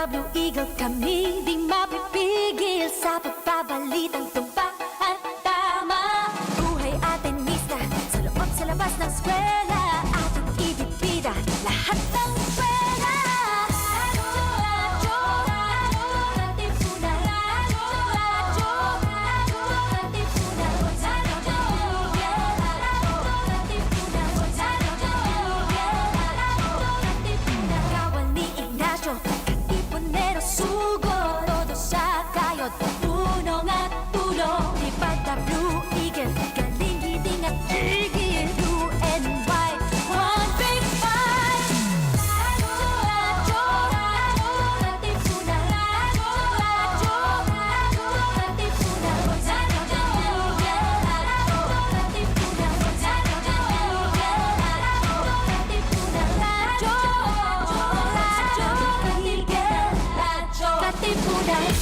the Blue Eagle, kami di mapipigil sa pagbabalitang tumpak at tama. Buhay atenista, sa loob sa labas ng eskwela, ating ibibida lahat ng pera. Radyo, Katipunan, Radyo, Katipunan, Kawal ni Ignacio, Katipunero sugod, todo sa kayod, tulong at tulong. Lipad na Blue Eagle, galing giting at tigil, blue and white, one big fight. Radyo, Katipunan, Radyo, Katipunan,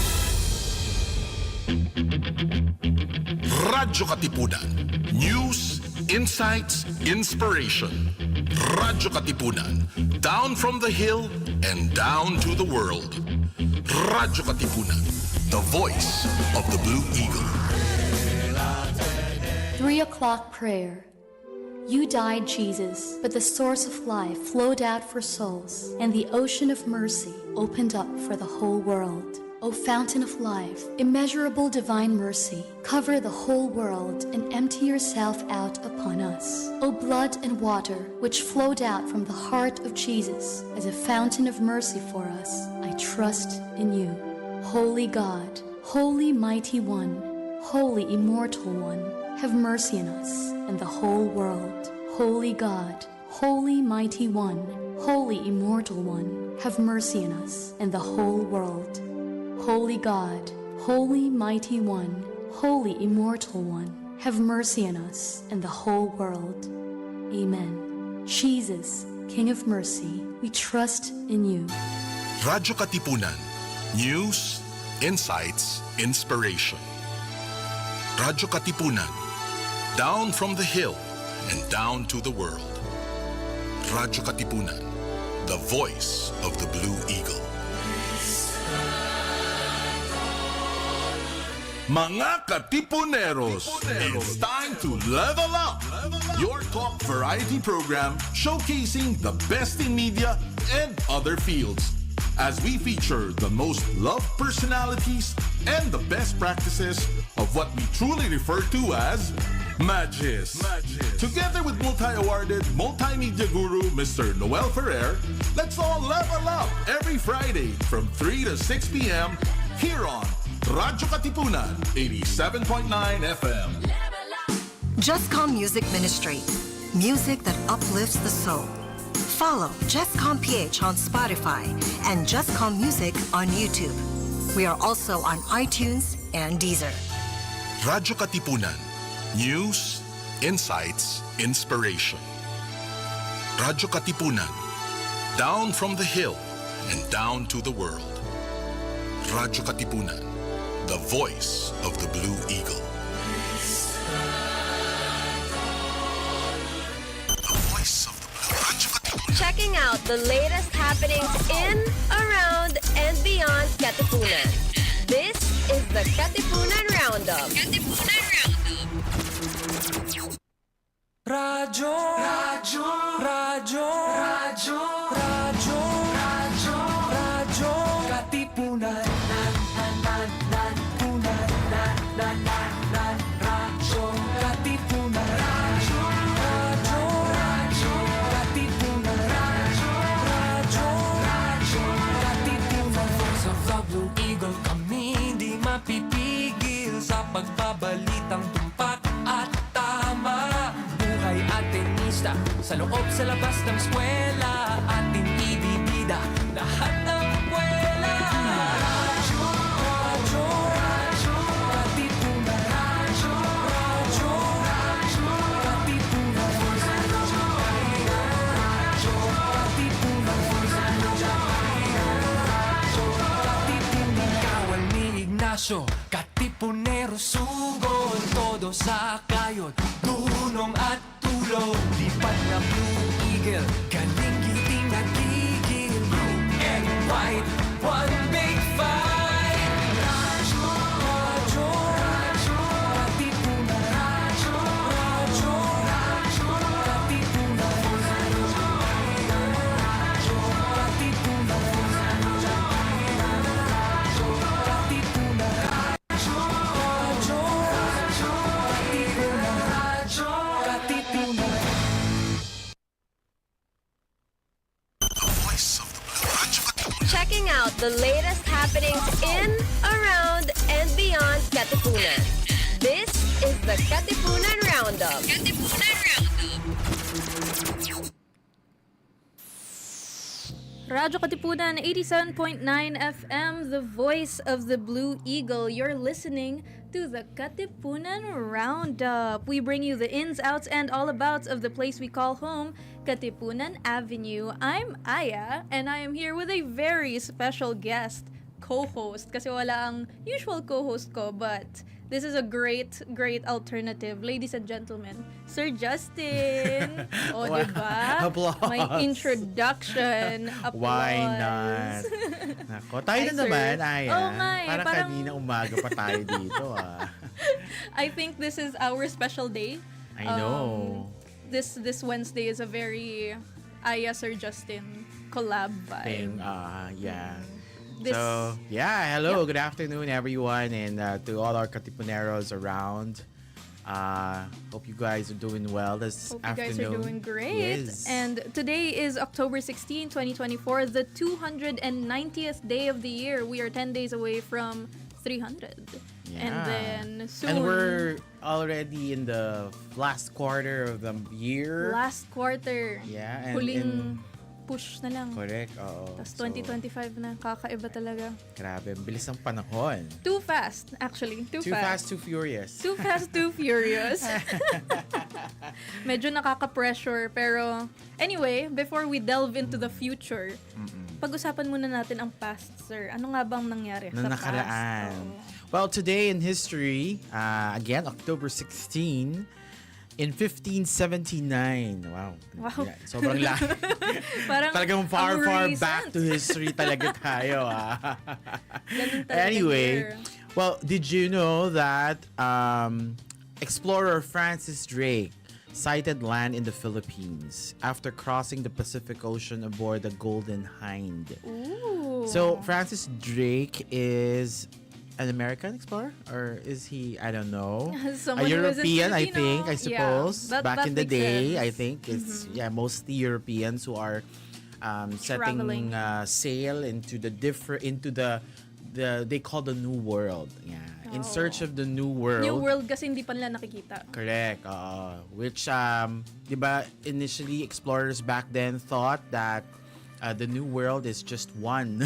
Radyo Katipunan. News, insights, inspiration. Radyo Katipunan. Down from the hill and down to the world. Radyo Katipunan. The voice of the Blue Eagle. 3 o'clock prayer. You died, Jesus, but the source of life flowed out for souls, and the ocean of mercy opened up for the whole world. O fountain of life, immeasurable divine mercy, cover the whole world and empty yourself out upon us. O blood and water, which flowed out from the heart of Jesus as a fountain of mercy for us, I trust in you. Holy God, Holy Mighty One, Holy Immortal One, have mercy on us and the whole world. Holy God, Holy Mighty One, Holy Immortal One, have mercy on us and the whole world. Holy God, Holy Mighty One, Holy Immortal One, have mercy on us and the whole world. Amen. Jesus, King of Mercy, we trust in you. Radyo Katipunan. News, insights, inspiration. Radyo Katipunan. Down from the hill and down to the world. Radyo Katipunan. The voice of the Blue Eagle. Mga Katipuneros, it's time to level up! Your talk variety program showcasing the best in media and other fields as we feature the most loved personalities and the best practices of what we truly refer to as Magis. Together with multi-awarded multimedia guru Mr. Noel Ferrer, let's all level up every Friday from 3 to 6 p.m. here on Radyo Katipunan, 87.9 FM. JustCom Music Ministry. Music that uplifts the soul. Follow JustCom PH on Spotify and JustCom Music on YouTube. We are also on iTunes and Deezer. Radyo Katipunan. News, insights, inspiration. Radyo Katipunan. Down from the hill and down to the world. Radyo Katipunan. The voice of the Blue Eagle. The voice of the Blue Eagle. Checking out the latest happenings in, around, and beyond Katipunan. This is the Katipunan Roundup. Katipunan Roundup. Radyo, Radyo, Radyo, Radyo, Radyo, Radyo, Radyo, Katipunan. Pipigil sa pagbabalitang tumpak at tama. Buhay atenista, sa loob sa labas ng eskwela, ating ibibida lahat ng kwela. Radyo, Radyo, Radyo, Katipunan. Radyo, Radyo, Radyo, Katipunan. Radyo, Katipunan. Radyo, Katipunan. Kawal ni Ignacio, Katipunero sugod, todo sa kayod, tulong at tulong. Lipad na Blue Eagle, galing giting nagigil, blue and white, one out the latest happenings in, around, and beyond Katipunan. This is the Katipunan Roundup. Katipunan Roundup. Radyo Katipunan 87.9 FM, the voice of the Blue Eagle. You're listening to the Katipunan Roundup. We bring you the ins, outs, and all abouts of the place we call home, Katipunan Avenue. I'm Aya, and I am here with a very special guest, co-host. Kasi wala ang usual co-host ko, but this is a great alternative. Ladies and gentlemen, Sir Justin. O, Wow. diba? Applause. May introduction. Applause. Why not? Nako, tayo Hi, na sir. naman, Aya. Oo nga eh, Parang parang- kanina umaga pa tayo dito, I think this is our special day. I know. This Wednesday is a very Aya Sir Justin collab Thing, vibe. yeah. This- So, yeah, hello, good afternoon, everyone, and to all our Katipuneros around. Hope you guys are doing well this Hope you guys afternoon. are doing great. Yes. And today is October 16, 2024, the 290th day of the year. We are 10 days away from 300. Yeah. And then soon, And we're already in the last quarter of the year. last quarter. Yeah, and Huling push na lang. correct, oo. Tapos So, 2025 na, kakaiba talaga. grabe, ang bilis ng panahon. Too fast, actually. Too fast. Too furious. Too fast, too furious. Medyo nakaka-pressure. Pero, anyway, before we delve into the future, pag-usapan muna natin ang past, sir. Ano nga bang nangyari Na sa nakaraan. past? Oo. Well, today in history, again, October 16, in 1579. Wow. Wow. Yeah, sobrang lahat. Parang, Talagang ang far recent. back to history talaga tayo. Ganun talaga Anyway, here. well, did you know that explorer Francis Drake sighted land in the Philippines after crossing the Pacific Ocean aboard the Golden Hind? Ooh. So Francis Drake is an American explorer, or is he? I don't know. Someone A who isn't European, I Filipino. think. I Yeah, suppose back that in the makes day, sense. I think it's mostly Europeans who are setting Traveling. sail into the they call the New World. Yeah, in search of the New World. New World kasi hindi pa nila nakikita. Correct. Which, di ba, initially explorers back then thought that the New World is just one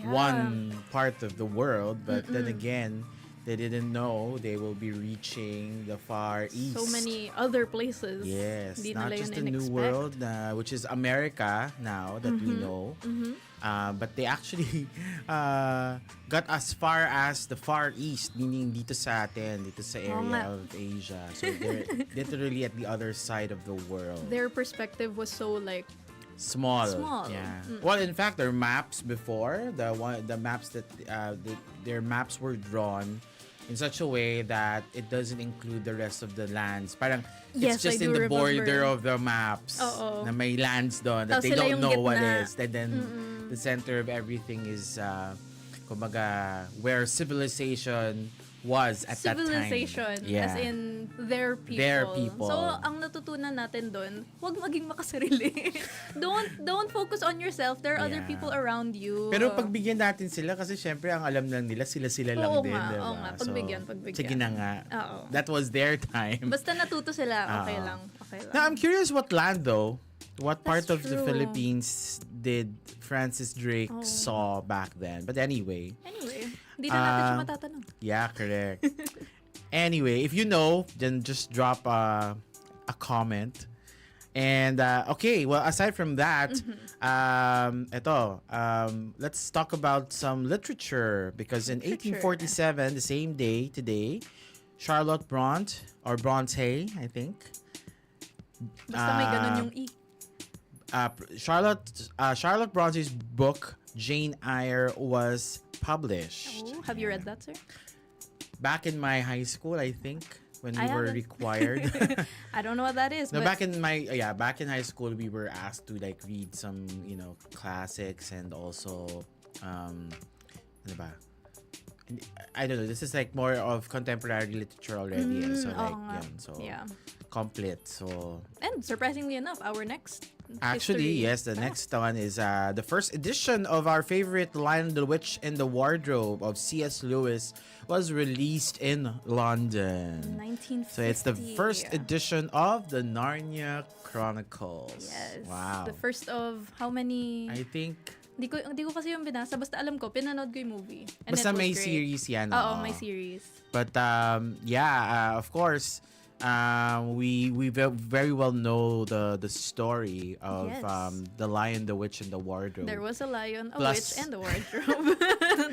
one part of the world, but then again, they didn't know they will be reaching the far east. So many other places. Yes, Hindi not nila just yun the New in-expect. World, which is America now that we know. But they actually got as far as the Far East, meaning dito sa atin, dito sa Oo area nga. of Asia. So they're literally at the other side of the world. Their perspective was so like, Small. Small. Yeah. Well, in fact, their maps before the maps that their maps were drawn in such a way that it doesn't include the rest of the lands. Parang Yes, it's just I in do the border remember. of the maps Oo. na may lands doon that Tapos they sila don't yung know what gitna. is. And then the center of everything is kumbaga where civilization was at that time. civilization, Yeah. as in their people. Their people. So, ang natutunan natin doon, huwag maging makasarili. don't focus on yourself. There are other Yeah. people around you. Pero pagbigyan natin sila kasi syempre ang alam lang nila sila lang Oo din, nga, diba? oo nga. Pagbigyan. Sige na nga. Oo. That was their time. Basta natuto sila, okay Oo. lang. Okay lang. Now, I'm curious what land though. What part That's of the true. Philippines did Francis Drake saw back then? But anyway, Anyway, hindi na natin siya matatanong. yeah, correct. Anyway, if you know, then just drop a comment. And okay, well, aside from that, let's talk about some literature because in Literature. 1847, the same day today, Charlotte Bronte or Bronte, I think. Basta may ganun yung E. Charlotte Bronte's book Jane Eyre was published. Oh, have you read that, sir? Back in my high school, I think, when we I were haven't. required. I don't know what that is, No, but back in high school, we were asked to like read some, classics and also ano ba? I don't know. This is like more of contemporary literature already. So like, oo nga. yun, so Yeah. complete. So And surprisingly enough, our next actually, history yes, the next one is the first edition of our favorite Lion, the Witch, and the Wardrobe of C.S. Lewis was released in London. 1950. So it's the first edition of the Narnia Chronicles. Yes. Wow. The first of how many? I think Hindi ko kasi yung binasa. Basta alam ko, pinanood ko yung movie. And basta it was may great. series yan. Oo, may series. But of course, we very well know the story of Yes. the Lion, the Witch, and the Wardrobe. There was a lion, a Plus- witch, and a wardrobe.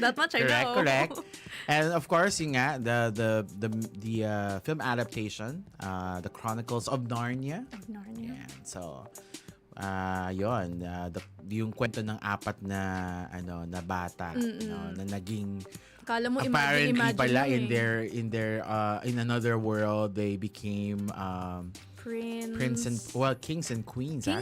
That much I know. Correct. And of course, yung nga, the film adaptation, the Chronicles of Narnia. Narnia. Yan. So, yon, yung kwento ng apat na bata, na naging Kala mo apparently imagine pala mo in another world they became kings and queens. Kings and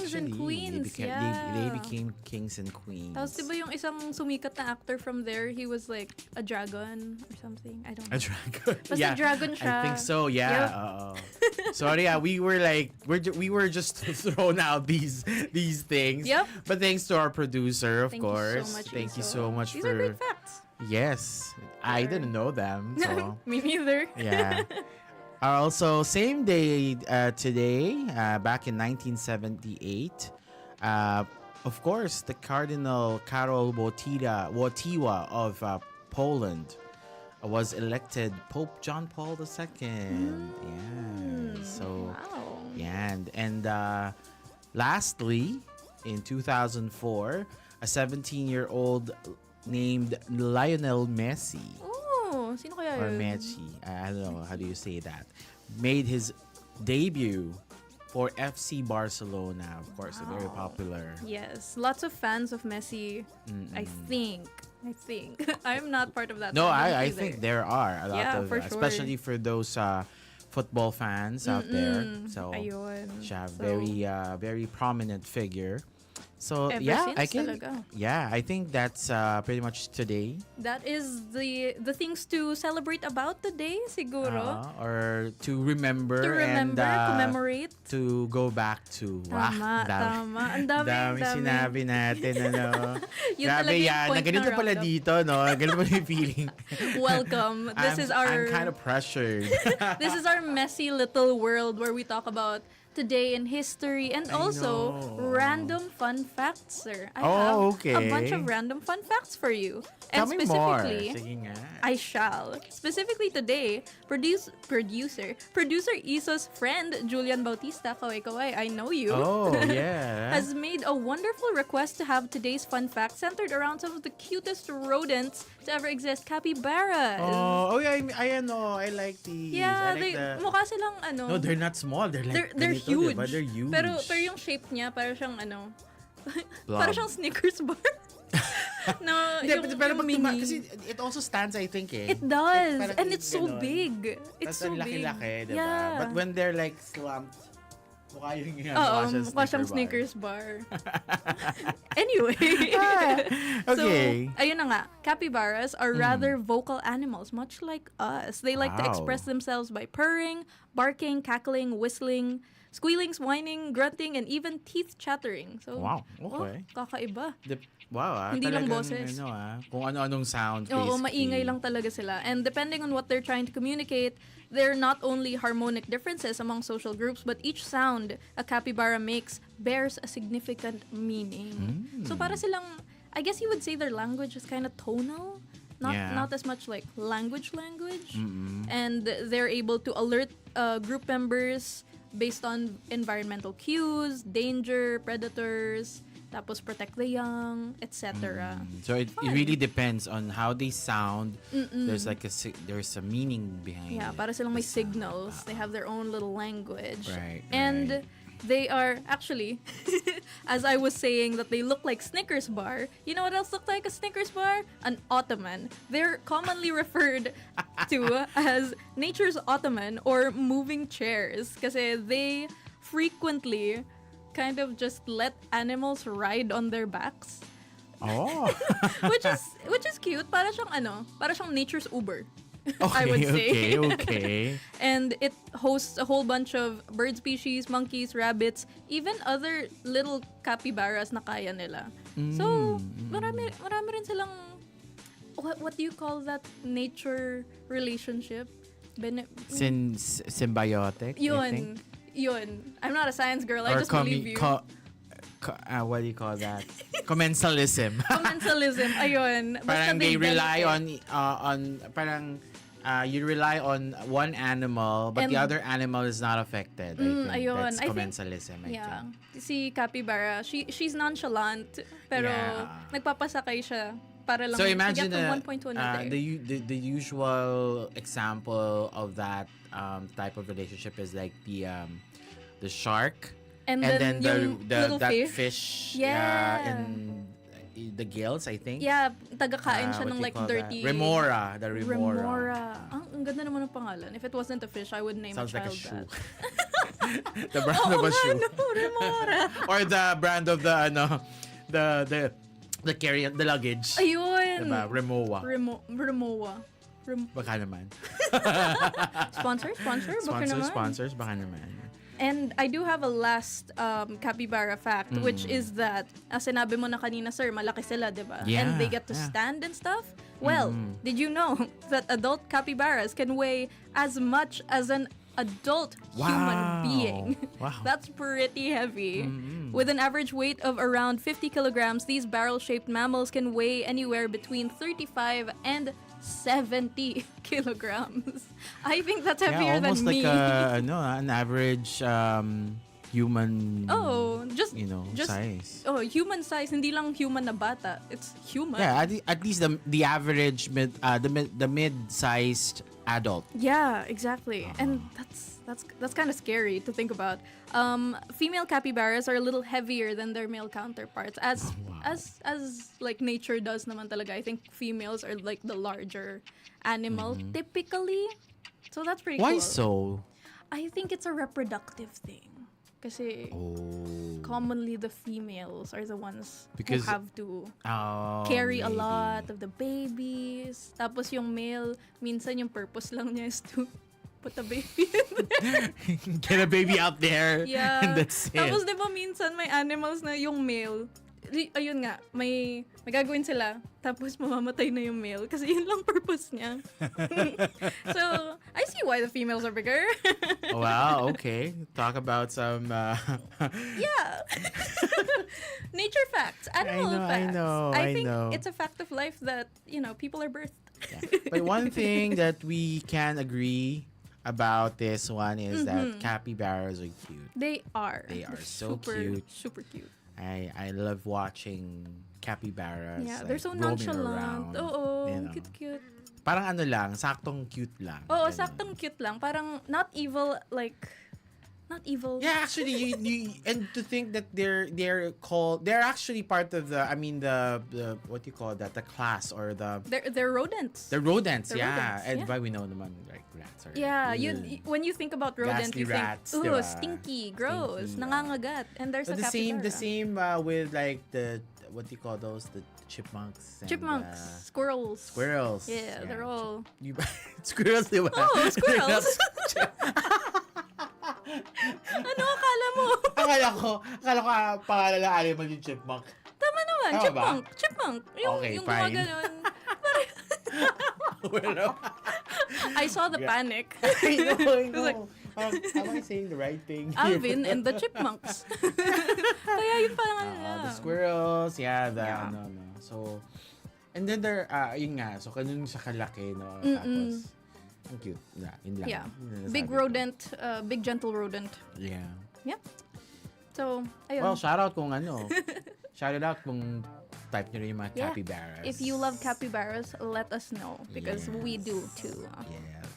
actually queens, they became kings and queens. Tapos diba yung isang sumikat na actor from there, he was like a dragon or something. I don't know. A dragon. Basta dragon siya. I think so. Yeah. Sorry, we were like we were just thrown out these things. Yep. But thanks to our producer, of Thank course. you so much, Thank you Iso. so much These for. are great facts. Yes, I didn't know them. So Me neither. yeah. Also, same day today, back in 1978, of course, the Cardinal Karol Wojtyła of Poland was elected Pope John Paul II. Yeah. So, Wow. yeah. And lastly, in 2004, a 17-year-old named Lionel Messi. Oh, sino kaya Or yun? Messi, I don't know how do you say that, made his debut for FC Barcelona. Of course, very popular. Yes, lots of fans of Messi. I think. I'm not part of that. No, fandom I either. think there are a lot Yeah, of, for sure. especially for those football fans out there. So Ayun. siya So, very prominent figure. So Ever yeah, since I can. talaga. Yeah, I think that's pretty much today. that is the things to celebrate about today, siguro. Or to remember, To remember, and commemorate. to go back to. Tama, tama. Ang dami. Sinabi natin, ano. Yun Grabe talaga yung yan. point Ganito ng pala roundup. dito, no? Ganito pala yung feeling. Welcome. This is I'm our kind of pressured. this is our messy little world where we talk about today in history and also know. random fun facts, sir. I Oh, have okay. a bunch of random fun facts for you. And Tell me more. specifically, Sige nga. I shall. Specifically today, producer Iso's friend Julian Bautista, kaway, I know you. Oh, yeah. Has made a wonderful request to have today's fun fact centered around some of the cutest rodents to ever exist, capybaras. Oh, yeah, I know. I like these. I Yeah, like mukha silang ano. No, they're not small. They're like They're ganito, huge. Diba? They're huge. Pero yung shape niya, para siyang ano, Blob. para siyang Snickers bar. No, Hindi, yung pero pag mini. kasi it also stands, I think, eh. It does. Parang And it's so ganon. big. It's Tas so ang big. laki-laki, diba? Yeah. But when they're like slumped, mukha yung Oo, mukha siyang Snickers bar. Anyway. Okay. So, ayun na nga. Capybaras are rather vocal animals, much like us. They like to Wow. express themselves by purring, barking, cackling, whistling, squealing, whining, grunting, and even teeth chattering. So, Wow, okay. Kakaiba. Wow, Hindi lang talagang, boses. kung ano-anong sound, Oo, basically. maingay lang talaga sila. And depending on what they're trying to communicate, they're not only harmonic differences among social groups, but each sound a capybara makes bears a significant meaning. So para silang, I guess you would say their language is kind of tonal. Not as much like language. And they're able to alert group members based on environmental cues, danger, predators, tapos protect the young, etc. So it really depends on how they sound. There's like there's a meaning behind Yeah, it. para silang may signals. They have their own little language. Right, And right. they are actually, as I was saying, that they look like Snickers bar. You know what else looked like a Snickers bar? An ottoman. They're commonly referred to as nature's ottoman or moving chairs kasi they frequently kind of just let animals ride on their backs. Oh. which is cute. Para siyang nature's Uber. Okay, I would say. okay. And it hosts a whole bunch of bird species, monkeys, rabbits, even other little capybaras na kaya nila. So, marami rin silang, what do you call that nature relationship? Symbiotic, you think? Yun. I'm not a science girl, I just believe you. What do you call that? Commensalism. Commensalism, ayun. Parang Basta they rely benefit. parang you rely on one animal, but the And- other animal is not affected. I think ayun. that's I think- commensalism. I Yeah. think. Si Capybara, she's nonchalant, pero Yeah. nagpapasakay siya para lang So imagine to get from one point to another. the usual example of that type of relationship is like the shark and then yung little that fish. and the gills, I think. Yeah, tagakain siya What ng do you like call dirty... that? Remora. The remora. Remora. Ang ganda naman ng pangalan. If it wasn't a fish, I would name Sounds a like a child shoe. that. The brand of a shoe. No, Remora. Or the brand of the carry the luggage. Ayun. Diba? Remoa. Remoa. Baka naman. Sponsor? Baka naman. Sponsors, baka naman. And I do have a last capybara fact, which is that, sinabi mo na kanina, sir, malaki sila, di ba? Yeah, And they get to yeah. stand and stuff. Well, did you know that adult capybaras can weigh as much as an adult human being? Wow. That's pretty heavy. With an average weight of around 50 kilograms, these barrel-shaped mammals can weigh anywhere between 35 and 70 kilograms. I think that's heavier than almost me. like an average human. Just size. Oh, human size, hindi lang human na bata. It's human. Yeah, at least the average the mid-sized adult. Yeah, exactly. And that's kind of scary to think about. Female capybaras are a little heavier than their male counterparts, as like nature does naman talaga. I think females are like the larger animal typically. So that's pretty Why cool. so? I think it's a reproductive thing. Kasi commonly the females are the ones Because- who have to Oh, carry a maybe. lot of the babies. Tapos yung male, minsan yung purpose lang niya is to put a baby in there. Get a baby out there. Yeah. And that's it. Tapos di ba minsan may animals na yung male, ayun nga, may gagawin sila, tapos mamamatay na yung male kasi yun lang purpose niya. So, I see why the females are bigger. Wow, okay. Talk about some Yeah. Nature facts, animal facts. I think know. it's a fact of life that, people are birthed. Yeah. But one thing that we can agree about this one is that capybaras are cute. They are. They are They're so super, cute. Super cute. I love watching capybaras. Yeah, like, they're so roaming nonchalant. around, Oo, you know. cute. Parang ano lang, saktong cute lang. Oo, Ganun. saktong cute lang. Parang not evil, like, not evil. Yeah, actually, you and to think that they're actually part of the what do you call that, the class or the They're rodents. the rodents, They're yeah. rodents, And yeah. why we know naman like rats are Yeah, ugh. when you think about rodents, Ghastly you think, rats, ooh, diba? stinky, gross, Stinky, nangangagat. And there's But a capybara. the same with like the what do you call those, the chipmunks and, Chipmunks, squirrels. squirrels. Yeah, they're all... You, squirrels, di ba? Oh, They're not- squirrels. Ano akala mo? akala ko pangalan ng animal yung chipmunk. Tama naman, Tama ba? chipmunk. Yung, Okay, yung fine. gumaganon. Well, I saw the panic. I was like, know. Am I saying the right thing? Alvin and the chipmunks. Kaya yun pa nga nila. The squirrels, yeah, Yeah. So, and then there, yun nga, so ganun siya kalaki, no? Tapos, ang cute. Yeah, yun lang. Yeah. Yun ang Big nasabi ko. rodent, big gentle rodent. Yeah. Yeah. So, ayun. Well, shout out kung type nyo rin yung mga Yeah. capybaras. If you love capybaras, let us know. Because we do too. Yes.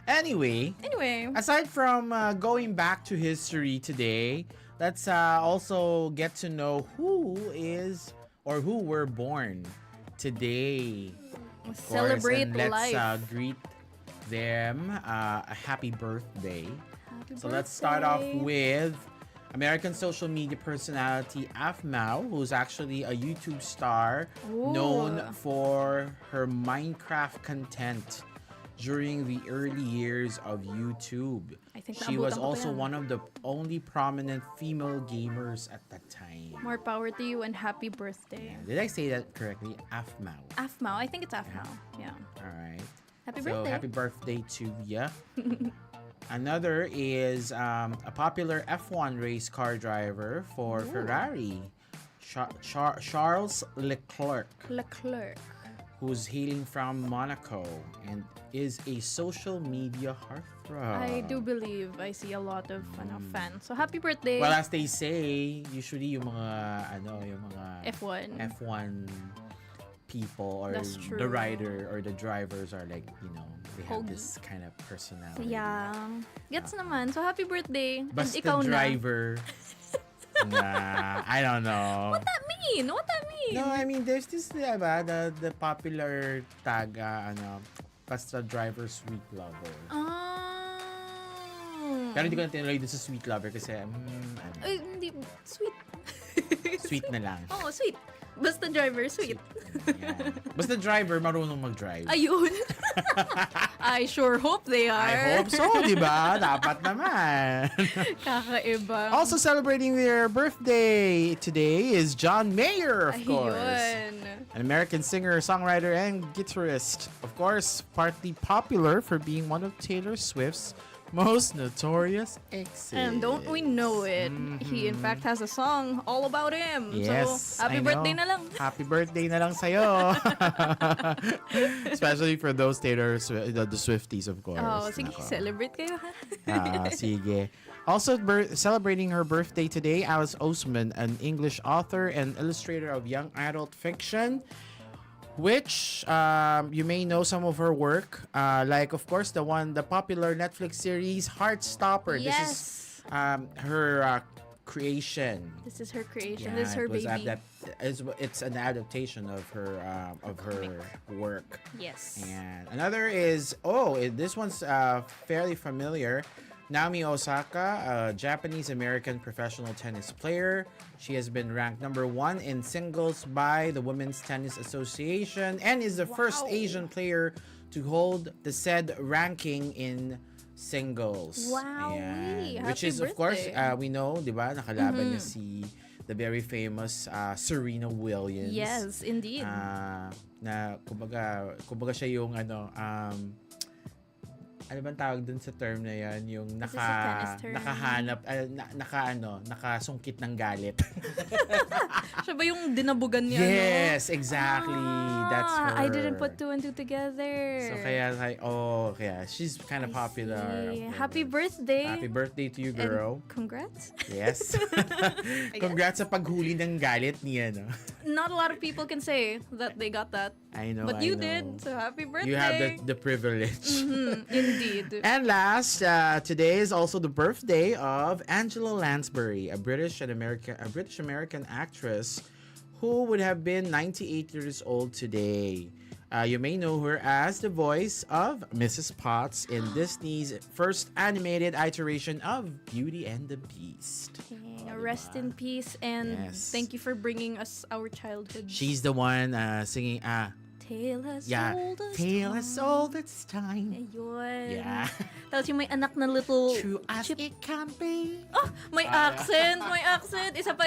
Anyway, Anyway. aside from going back to history today, let's also get to know who were born today. Of course, Celebrate and let's life. greet them a happy birthday. Happy So let's start off birthday. with American social media personality Afmao, who's actually a YouTube star Ooh. known for her Minecraft content during the early years of YouTube. I think She was naabutan ko pa also yan. one of the only prominent female gamers at that time. More power to you and happy birthday. Did I say that correctly? Afmao. Afmao. I think it's Afmao. Yeah. All right. Happy So birthday. happy birthday to ya. Another is a popular F1 race car driver for Ferrari, Charles Leclerc, who's hailing from Monaco and is a social media heartthrob. I do believe I see a lot of fans. So happy birthday. Well, as they say, usually yung mga F1. F1 people or That's true. the rider or the drivers are like, they have Pogi. this kind of personality. Yeah. Gets naman. So happy birthday. Basta and ikaw driver. Nah, I don't know. What that mean? No, I mean, there's this, diba, the popular tag, basta driver, sweet lover. Oh. Pero hindi ko na tinuloy dun sa sweet lover kasi, Ay, hindi. Sweet. sweet na lang. Oh, sweet. Basta driver, sweet. Yeah. Basta driver, marunong mag-drive. Ayun. I sure hope they are. I hope so, di ba? Dapat naman. Kakaiba. Also celebrating their birthday today is John Mayer, of course. Ayun. An American singer, songwriter, and guitarist. Of course, partly popular for being one of Taylor Swift's most notorious exes. And don't we know it? He in fact has a song all about him. Yes, So, happy I birthday know. na lang. Happy birthday na lang sa'yo. Especially for those Taylor the Swifties, of course. Oh, sige, Nako. celebrate kayo ha. Sige. Also celebrating her birthday today, Alice Oseman, an English author and illustrator of young adult fiction, which you may know some of her work, like of course the popular Netflix series Heartstopper. Yes. This is her creation. This is her creation. Yeah, This is her it was baby. it's an adaptation of her work. Yes. And another is this one's fairly familiar. Naomi Osaka, a Japanese-American professional tennis player. She has been ranked number 1 in singles by the Women's Tennis Association and is the first Asian player to hold the said ranking in singles. Wow. Ayan. Which Happy is, of course, birthday. we know, di ba, nakalaban niya si the very famous Serena Williams. Yes, indeed. Na kumbaga siya yung ano bang tawag dun sa term na yan? Yung Is this a tennis term? nakahanap, nakasungkit ng galit. Siya ba yung dinabugan niya? Yes, exactly. That's her. I didn't put 2 and 2 together. So kaya she's kind of popular. See. Happy birthday. Happy birthday to you, girl. And congrats. Yes. Congrats sa paghuli ng galit niya, no? Not a lot of people can say that they got that. I know, But I you know. did. So happy birthday. You have the privilege. Indeed. And last, today is also the birthday of Angela Lansbury, a British American actress who would have been 98 years old today. You may know her as the voice of Mrs. Potts in Disney's first animated iteration of Beauty and the Beast. Rest in peace and Yes. thank you for bringing us our childhood. She's the one singing, Tale as yeah, old as Tale as old as time. Ayun. Yeah. Tapos yung may anak na little True as chip. it can be. Oh, may accent. May accent. Isa pa.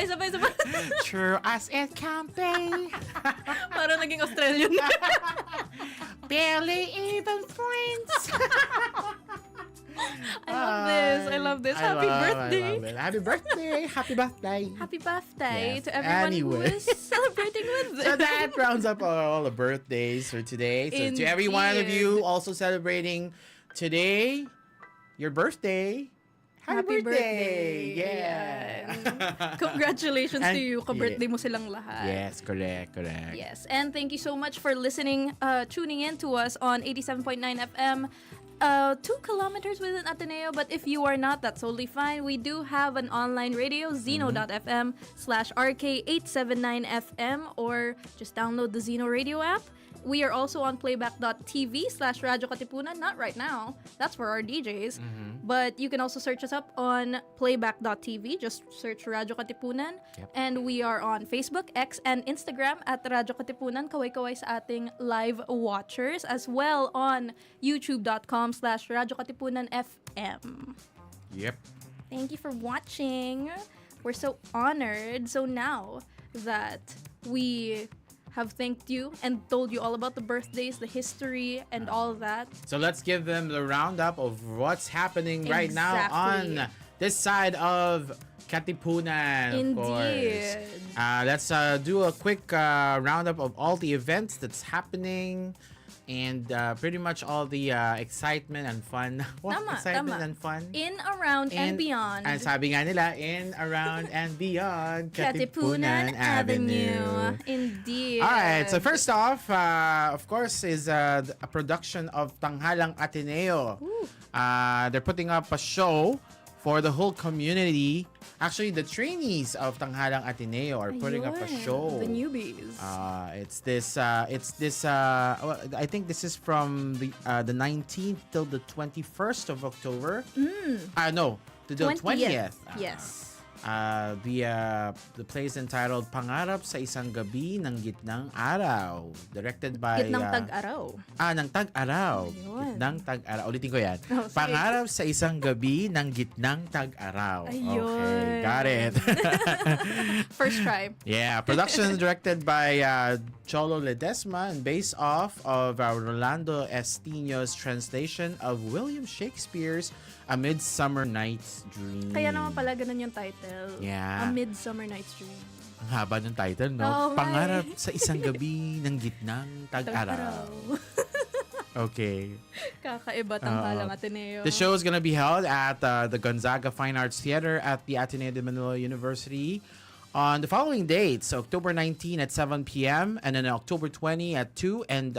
True as it can be. Parang naging Australian. Barely even friends. I love this. Happy birthday. I love it. Happy birthday. Happy birthday. Happy birthday Yes. to everyone Anyway. who is celebrating with So that rounds up all the birthdays for today. So to every one of you Indeed. also celebrating today, your birthday. Happy birthday. Yeah. Congratulations And- to you. Ka-birthday mo silang lahat. Yes, correct. Yes. And thank you so much for listening, tuning in to us on 87.9 FM. 2 kilometers within Ateneo, but if you are not, that's totally fine. We do have an online radio, zeno.fm/RK879FM, or just download the Zeno radio app. we are also on playback.tv/Radyo Katipunan. Not right now. That's for our DJs. But you can also search us up on playback.tv. Just search Radyo Katipunan. Yep. And we are on Facebook, X, and Instagram at Radyo Katipunan. Kaway-kaway sa ating live watchers. As well on youtube.com/Radyo Katipunan FM. Yep. Thank you for watching. We're so honored. So now that we have thanked you and told you all about the birthdays, the history, and all of that. So let's give them the roundup of what's happening right now on this side of Katipunan, of course. Let's do a quick roundup of all the events that's happening and pretty much all the excitement and fun. What? Excitement and fun? In, around, and beyond. And sabi nga nila, in, around, and beyond Katipunan Avenue. Indeed. All right, so first off, of course, is a production of Tanghalang Ateneo. They're putting up a show for the whole community. Actually, the trainees of Tanghalang Ateneo are putting up a show. The newbies. It's this. Well, I think this is from the 19th till the 21st of October. No, to the 20th. Yes. The play is entitled Pangarap sa Isang Gabi ng Gitnang Araw, directed by Gitnang Tag-Araw. Ng Tag-Araw. Ayun. Gitnang Tag-Araw. Ulitin ko yan. Oh, sige. Pangarap sa Isang Gabi ng Gitnang Tag-Araw. Ayun. Okay, got it. First try. Yeah, production directed by Cholo Ledesma and based off of Rolando Estino's translation of William Shakespeare's A Midsummer Night's Dream. Kaya naman pala ganun yung title. Yeah. A Midsummer Night's Dream. Ang haba ng title, no? Oh, Pangarap sa Isang Gabi ng Gitnang Tag-Araw. Okay. Kakaiba Tanghalang Ateneo. The show is going to be held at the Gonzaga Fine Arts Theater at the Ateneo de Manila University on the following dates: October 19 at 7 p.m. and then October 20 at 2 and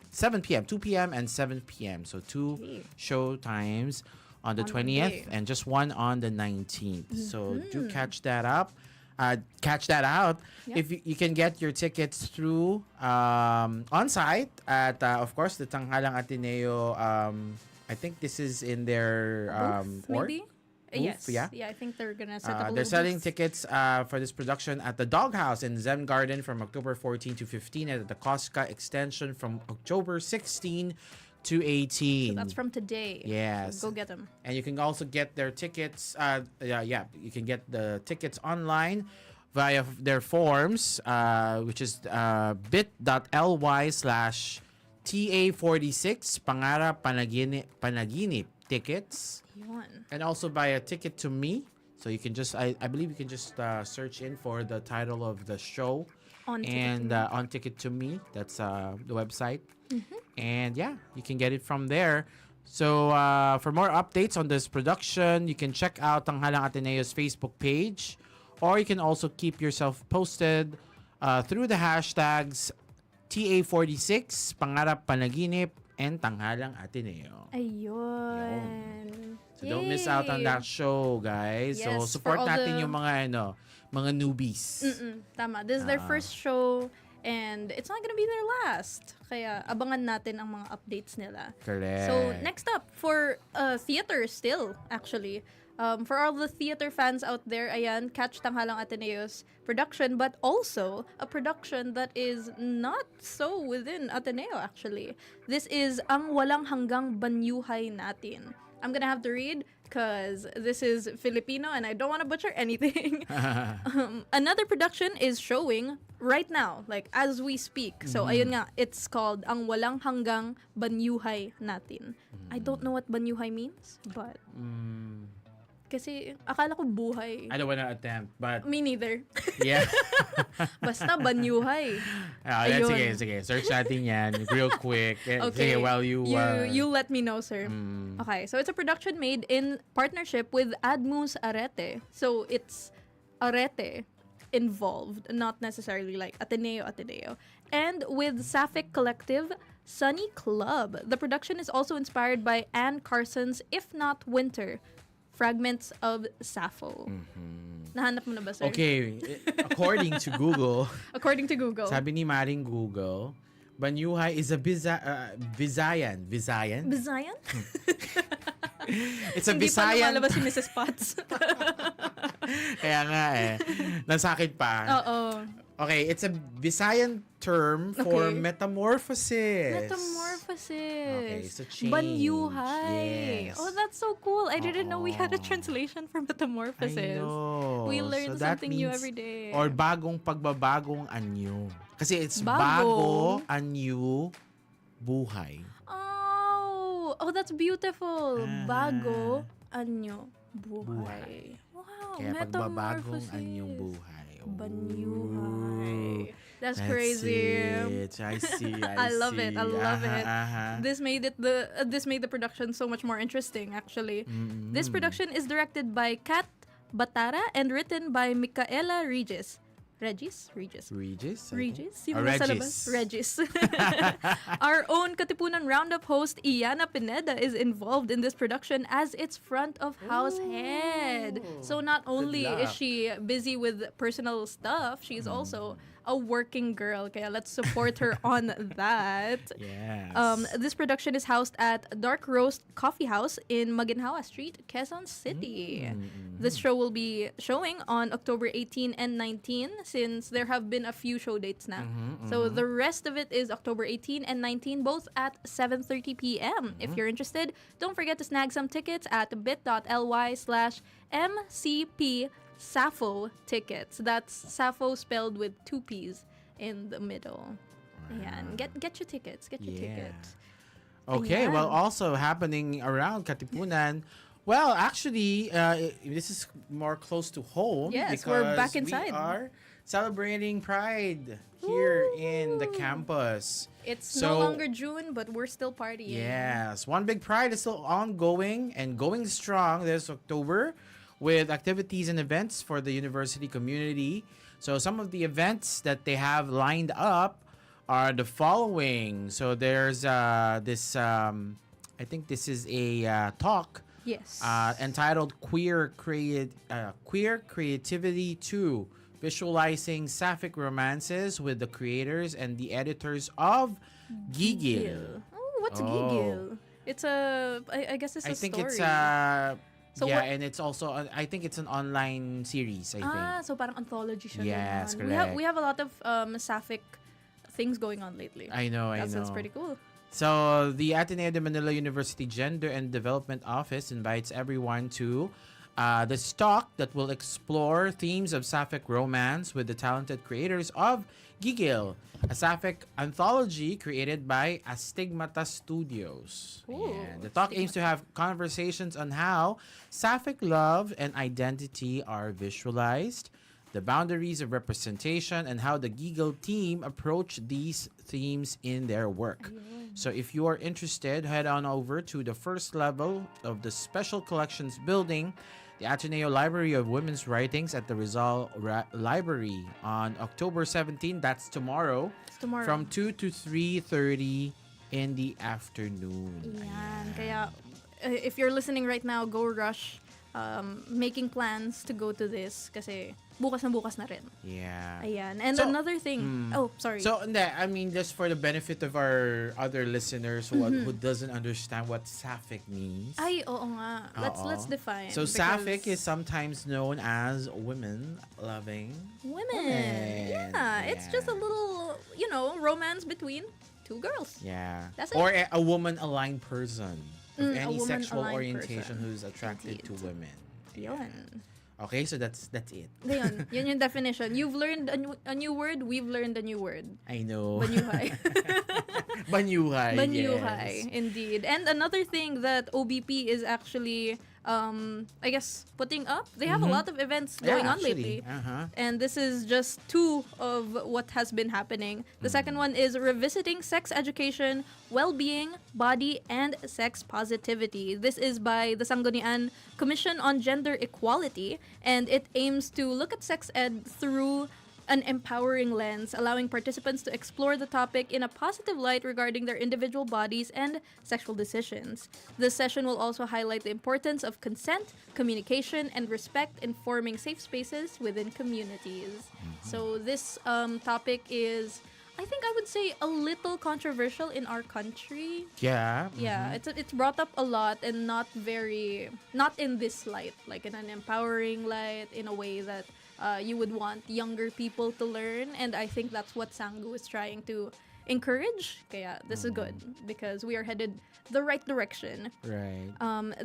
7 p.m. 2 p.m. and 7 p.m. So two show times on the 20th and just one on the 19th. So do catch that up. Catch that out. Yep. If you can get your tickets through on site at of course the Tanghalang Ateneo. I think this is in their Booth, maybe? Booth, Yes. Yeah, I think they're gonna set up a they're little selling booth. tickets for this production at the Doghouse in Zen Garden from October 14 to 15 and at the Cosca Extension from October 16 to 18. So that's from today. Yes. So go get them. And you can also get their tickets. You can get the tickets online via their forms, which is bit.ly/TA46 Pangarap Panaginip tickets. Yun. And also buy a ticket to me. So you can just, I believe you can just search in for the title of the show. On Ticket and to Me. On Ticket to Me. That's the website. And yeah, you can get it from there. So for more updates on this production, you can check out Tanghalang Ateneo's Facebook page. Or you can also keep yourself posted through the hashtags TA46, Pangarap Panaginip, and Tanghalang Ateneo. Ayun. So don't miss out on that show, guys. So Yes, support for all natin the- yung mga newbies. Tama. This is their first show and it's not gonna be their last. Kaya abangan natin ang mga updates nila. Correct. So next up, for theater still, actually. For all the theater fans out there, ayan, catch Tanghalang Ateneo's production, but also a production that is not so within Ateneo, actually. This is Ang Walang Hanggang Banyuhay Natin. I'm gonna have to read because this is Filipino and I don't want to butcher anything. Another production is showing right now, like as we speak. So ayun nga, it's called Ang Walang Hanggang Banyuhay Natin. I don't know what banyuhay means, but kasi akala ko buhay. I don't want to attempt, but Me neither. yeah. Basta banyuhay. Yan, Ayun. sige. Search natin yan real quick. Sige, while you let me know, sir. Okay, so it's a production made in partnership with Admus Arete. So it's Arete involved, not necessarily like Ateneo. And with Sapphic Collective, Sunny Club. The production is also inspired by Anne Carson's If Not Winter, Fragments of Sappho. Nahanap mo na ba, sir? Okay, according to Google, According to Google. sabi ni Maring Google, Banyuhay is a Visayan. Visayan? Bizayan? It's a Hindi pa Visayan. lumalabas si Mrs. Potts. Kaya nga nasakit pa. Oo. Okay, it's a Visayan term for Okay. metamorphosis. Metamorphosis. Okay, so change. Banyuhay. Yes. Oh, that's so cool. I didn't know we had a translation for metamorphosis. I know. We learn So that something new means- every day. Or bagong pagbabagong anyo. Kasi it's Bago. bago, anyo, buhay. Oh, that's beautiful. Ah. Bago, anyo, buhay. Wow, Kaya pagbabagong metamorphosis. anyong buhay. Banyuhay. That's That's crazy. it. I see. I love it. I love it. Uh-huh. This made the production so much more interesting. Actually, this production is directed by Kat Batara and written by Micaela Regis. Regis? Regis? Regis? Or Yung nasa Regis. labas? Regis. Our own Katipunan Roundup host, Iana Pineda, is involved in this production as its front of house head. So not only is luck. she busy with personal stuff, she's also a working girl. Kaya let's support her on that. Yes. This production is housed at Dark Roast Coffee House in Maginhawa Street, Quezon City. This show will be showing on October 18 and 19 since there have been a few show dates now. So the rest of it is October 18 and 19, both at 7:30 p.m. If you're interested, don't forget to snag some tickets at bit.ly/MCP Sappho tickets. That's Sappho spelled with 2 P's in the middle. Ayan. Get your tickets. Get your tickets. Okay, Ayan. well, also happening around Katipunan. Well, actually, this is more close to home. Yes, we're because back inside. We are celebrating Pride here in the campus. It's So- no longer June, but we're still partying. Yes, One Big Pride is still ongoing and going strong this October with activities and events for the university community. So some of the events that they have lined up are the following. So there's this, I think this is a talk Yes. entitled Queer Creativity 2, Visualizing Sapphic Romances with the creators and the editors of Gigil. Oh, what's Oh. Gigil? It's I guess it's a I think story. it's So yeah, what- and it's also I think it's an online series. I think. so parang anthology siya. Yes, naman. correct. We have a lot of sapphic things going on lately. I know. That's pretty cool. So the Ateneo de Manila University Gender and Development Office invites everyone to this talk that will explore themes of sapphic romance with the talented creators of Gigil, a sapphic anthology created by Astigmata Studios. Ooh, And the talk aims to have conversations on how sapphic love and identity are visualized, the boundaries of representation, and how the Gigil team approach these themes in their work. So if you are interested, head on over to the first level of the Special Collections building, the Ateneo Library of Women's Writings at the Rizal Library on October 17. That's tomorrow. It's tomorrow. From 2 to 3:30 in the afternoon. Yan. Kaya if you're listening right now, go rush making plans to go to this kasi bukas na rin. Yeah. Ayan. And So, another thing. Oh, sorry. So, hindi, I mean, just for the benefit of our other listeners who doesn't understand what sapphic means. Ay, oo nga. Let's define. So, because sapphic is sometimes known as women loving women. Yeah, it's just a little, romance between two girls. Yeah. That's Or it. a woman-aligned person of A any sexual woman-aligned orientation person. who's attracted to Indeed. women. Yun. Okay, so that's it. Yun yung definition. You've learned a new word, we've learned a new word. I know. Banyuhay. Banyuhay. Banyuhay, yes. indeed. And another thing that OBP is actually, I guess, putting up, they have a lot of events going on lately. Uh-huh. And this is just 2 of what has been happening. The second one is revisiting sex education, well-being, body, and sex positivity. This is by the Sangguniang Commission on Gender Equality, and it aims to look at sex ed through an empowering lens, allowing participants to explore the topic in a positive light regarding their individual bodies and sexual decisions. This session will also highlight the importance of consent, communication, and respect in forming safe spaces within communities. So this topic is I think I would say a little controversial in our country. Yeah. Yeah, it's brought up a lot and not in this light, like in an empowering light, in a way that you would want younger people to learn, and I think that's what Sangu is trying to encourage. Kaya this is good because we are headed the right direction. Right.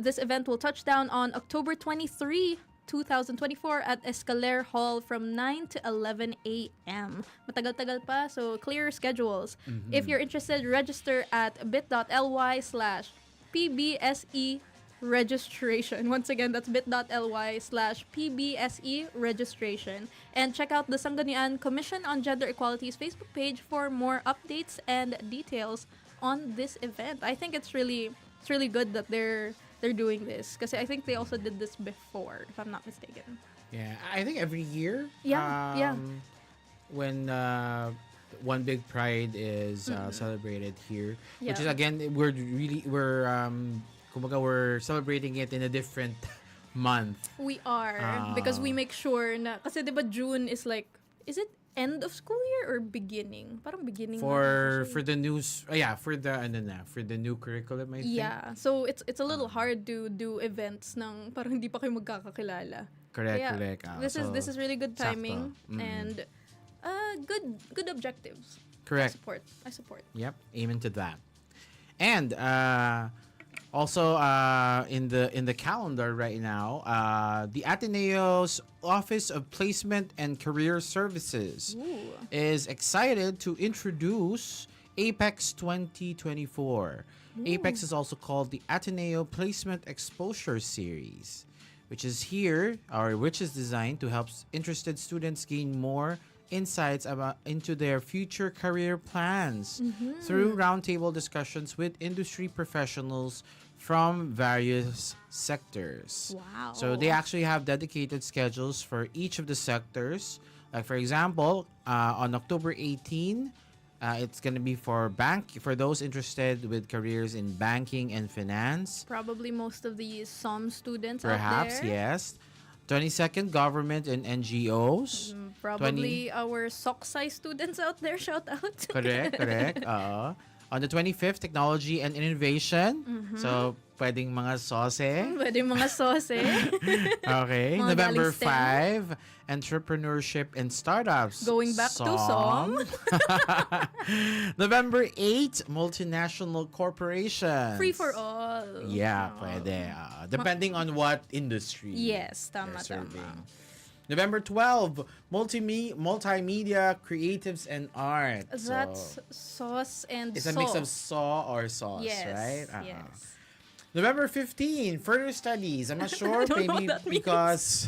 This event will touch down on October 23, 2024 at Escalier Hall from 9 to 11 a.m. Matagal-tagal pa, so clear schedules. If you're interested, register at bit.ly/PBSE registration. Once again, that's bit.ly/PBSE registration. And check out the Sangguniang Commission on Gender Equality's Facebook page for more updates and details on this event. I think it's really good that they're doing this because I think they also did this before, if I'm not mistaken. Yeah, I think every year. Yeah. When One Big Pride is celebrated here, which is Yeah. again we're celebrating it in a different month. We are because we make sure na kasi 'di ba June is like, is it end of school year or beginning? Parang beginning For the news, for the new curriculum, I think. Yeah, so it's a little hard to do events nang parang hindi pa kayo magkakakilala. Correct. This is really good timing sakto. and good objectives. Correct. I support. Yep, amen to that. And also in the calendar right now, the Ateneo's Office of Placement and Career Services is excited to introduce Apex 2024. Apex is also called the Ateneo Placement Exposure Series, which is designed to help interested students gain more insights into their future career plans through roundtable discussions with industry professionals from various sectors. Wow. So they actually have dedicated schedules for each of the sectors. Like for example, on October 18, it's going to be for those interested with careers in banking and finance. Probably most of the SOM students Perhaps, out there. yes. 22nd, government and NGOs. Probably our Soksai students out there, shout out. Correct. On the 25th, technology and innovation. So, pwedeng mga sauce. Pwede mga sauce. Okay. Mga November galing 5, entrepreneurship and startups. Going back to SOM. November 8, multinational corporations. Free for all. Yeah, pwede. Depending on what industry. Yes, they're tama. serving. November 12, multimedia, creatives, and art. That's sauce and it's a mix of saw or sauce, yes, right? Yes. November 15, further studies. I'm not sure, don't know maybe what that means. because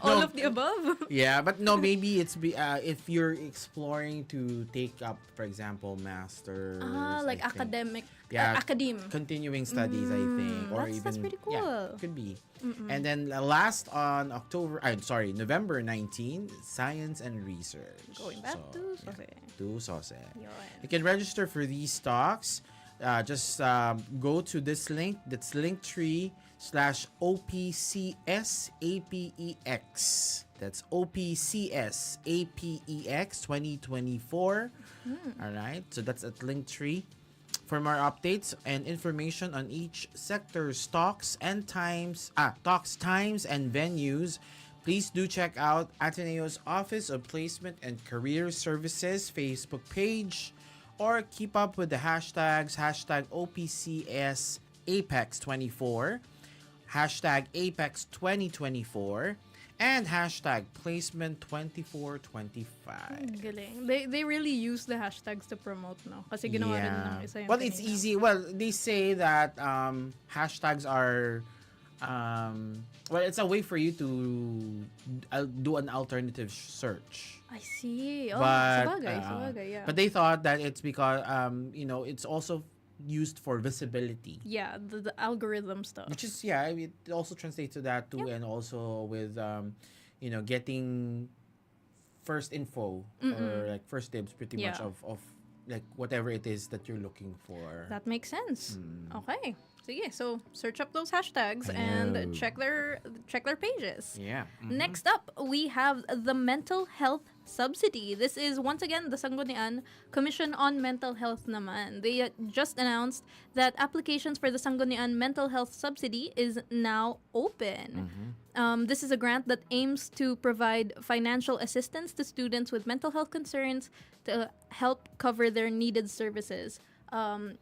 All of the above. yeah, but no, maybe it's if you're exploring to take up, for example, masters. Like I think. academic. Yeah, Academe. continuing studies, I think, or that's even pretty cool. Yeah, could be. And then last on November 19, science and research. Going back to sauce. To sauce. Yun. You can register for these talks. Just go to this link. That's linktree/OPCSAPEX. That's OPCSAPEX 2024. All right. So that's at Linktree. For more updates and information on each sector's talks, times, and venues, please do check out Ateneo's Office of Placement and Career Services Facebook page, or keep up with the hashtags #OPCS Apex24, #Apex2024, and #Placement2425. Galing. They really use the hashtags to promote, no? Kasi ginawa rin ng isa yung Well, it's kanina. easy. Well, they say that hashtags are it's a way for you to do an alternative search. I see. Oh, But sabagay, yeah. but they thought that it's because it's also used for visibility. Yeah, the algorithm stuff. Which is it also translates to that too, and also with getting first info or like first dibs pretty much Yeah. of like whatever it is that you're looking for. That makes sense. Okay. Sige, so search up those hashtags I and know. check their pages. Yeah. Next up, we have the Mental Health subsidy. This is once again the Sangguniang Commission on Mental Health naman. They just announced that applications for the Sangguniang Mental Health Subsidy is now open. This is a grant that aims to provide financial assistance to students with mental health concerns to help cover their needed services.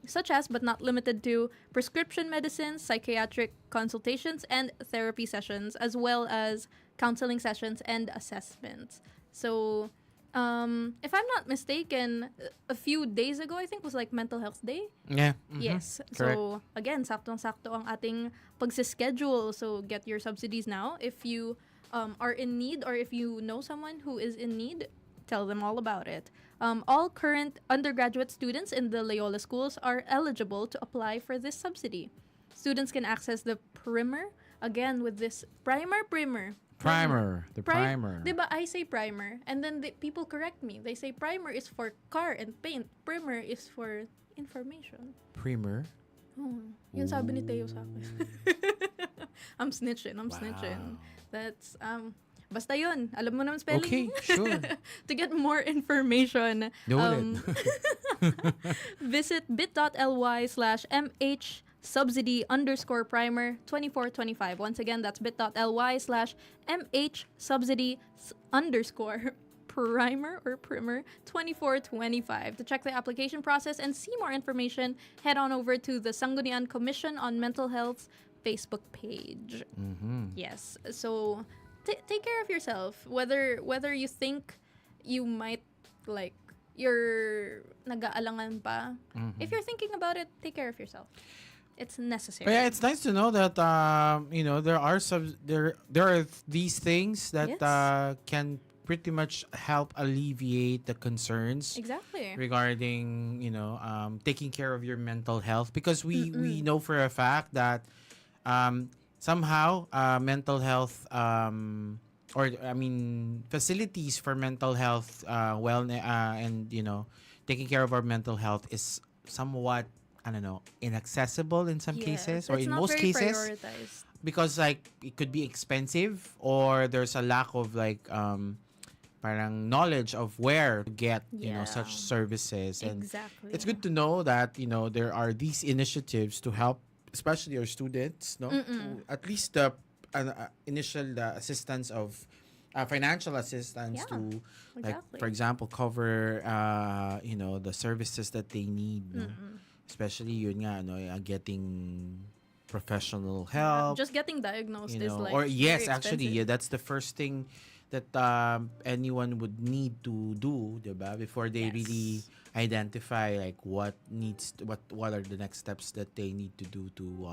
Such as, but not limited to, prescription medicines, psychiatric consultations, and therapy sessions, as well as counseling sessions and assessments. So, if I'm not mistaken, a few days ago, I think was like Mental Health Day. Yeah. Yes. Correct. So, again, saktong-sakto ang ating pagsischedule. So, get your subsidies now. If you are in need or if you know someone who is in need, tell them all about it. All current undergraduate students in the Loyola schools are eligible to apply for this subsidy. Students can access the primer, again with this primer. The primer. Diba, I say primer, and then people correct me. They say primer is for car and paint. Primer is for information. Primer. Yun sabi ni Teo sa akin. I'm snitching. That's, basta yun. Alam mo naman spelling. Okay, sure. To get more information, visit bit.ly/MH subsidy_primer 2425. Once again, that's bit.ly/MH subsidy_primer or primer 2425. To check the application process and see more information, head on over to the Sangguniang Commission on Mental Health's Facebook page. Yes. So take care of yourself. Whether you think you might like you're nag-aalangan pa. If you're thinking about it, take care of yourself. It's necessary. But yeah, it's nice to know that there are there are these things that Yes. can pretty much help alleviate the concerns Exactly. regarding taking care of your mental health, because we know for a fact that somehow mental health facilities for mental health wellness and taking care of our mental health is somewhat inaccessible in some cases, or it's in not most very cases, prioritized. because like it could be expensive, or there's a lack of parang knowledge of where to get such services. And Exactly. it's good to know that there are these initiatives to help especially our students, to at least the initial assistance of financial assistance to like exactly. for example cover the services that they need, especially yun nga getting professional help, Just getting diagnosed is like or yes, very actually, expensive. that's the first thing that anyone would need to do, diba? Before they Yes. really identify like what are the next steps that they need to do to